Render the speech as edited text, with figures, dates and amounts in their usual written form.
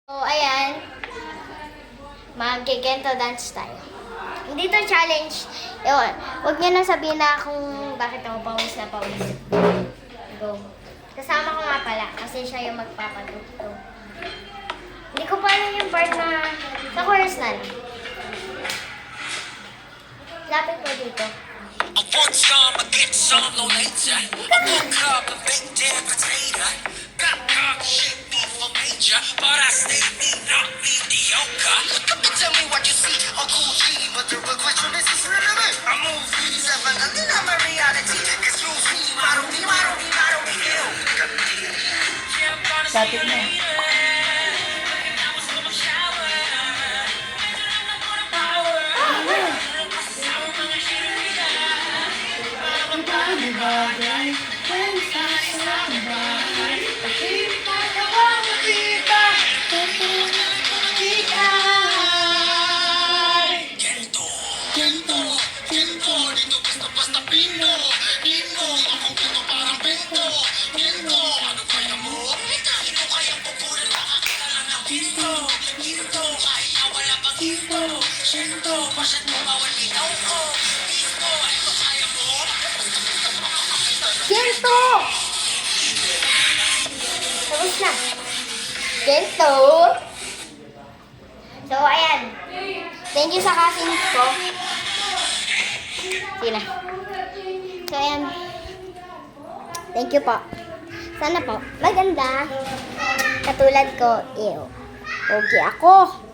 So, ayan. Mag-gento dance tayo. Hindi to challenge. Ewan, huwag niyo na sabihin na kung bakit ako pawis na pawis. Go. Kasama ko nga pala kasi siya yung magpapatugtog. Hindi ko pa alam yung part na sa chorus na. Lapit ko dito. I want some, I get some, no later. I woke up and baked damn potato. Got cock shit beef for major, but I stay neat, not mediocre. Tell me what you see, a cool G, but the real question is relevant. I move seven, and then I'm a reality. Excuse me, model me, ill. Lapit na. Gento, dito basta pino. Nino, ako pino parang bento. Gento, ano kaya mo? Kahit mo kayang pupunan, makakita lang ng pinto. Ginto, kahit na wala pang ginto. Gento, pasyat mo bawal bitaw ko. Ginto, ano kaya mo? Gento! Tapos na. Gento! So, ayan. Thank you sa kasing ko. Sina. So, ayan. Thank you po. Sana po maganda. Katulad ko, ew. Okay ako.